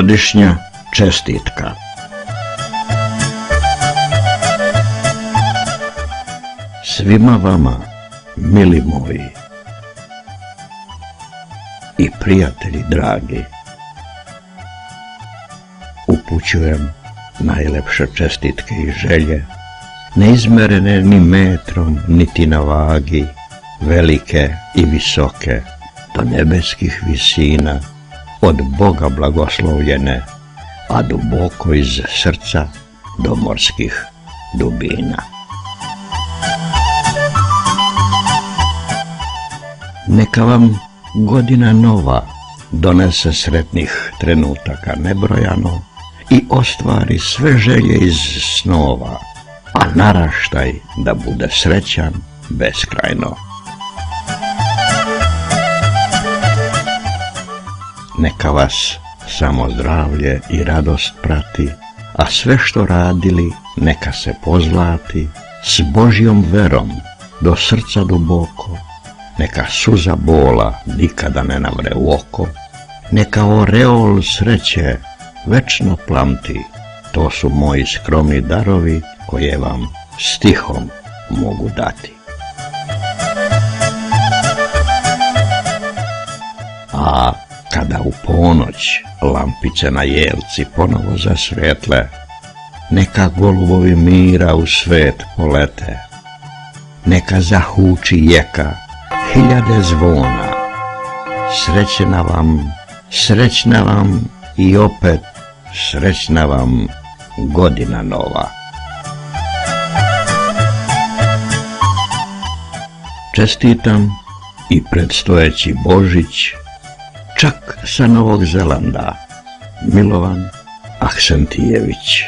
Novogodišnja čestitka. Svima vama, mili moji i prijatelji dragi, upućujem najlepše čestitke i želje, neizmerene ni metrom, niti na vagi, velike i visoke, do nebeskih visina, od Boga blagoslovljene, a duboko iz srca do morskih dubina. Neka vam godina nova donese sretnih trenutaka nebrojano i ostvari sve želje iz snova, a naraštaj da bude srećan beskrajno. Neka vas samo zdravlje i radost prati, a sve što radili neka se pozlati s Božjom verom do srca duboko. Neka suza bola nikada ne navre u oko, neka oreol sreće večno plamti, to su moji skromni darovi koje vam stihom mogu dati. A kada u ponoć lampice na jelci ponovo zasvijetle, neka golubovi mira u svet polete, neka zahuči jeka hiljade zvona, srećna vam i opet srećna vam godina nova. Čestitam i predstojeći Božić, čak sa Novog Zelanda, Milovan Aksentijević.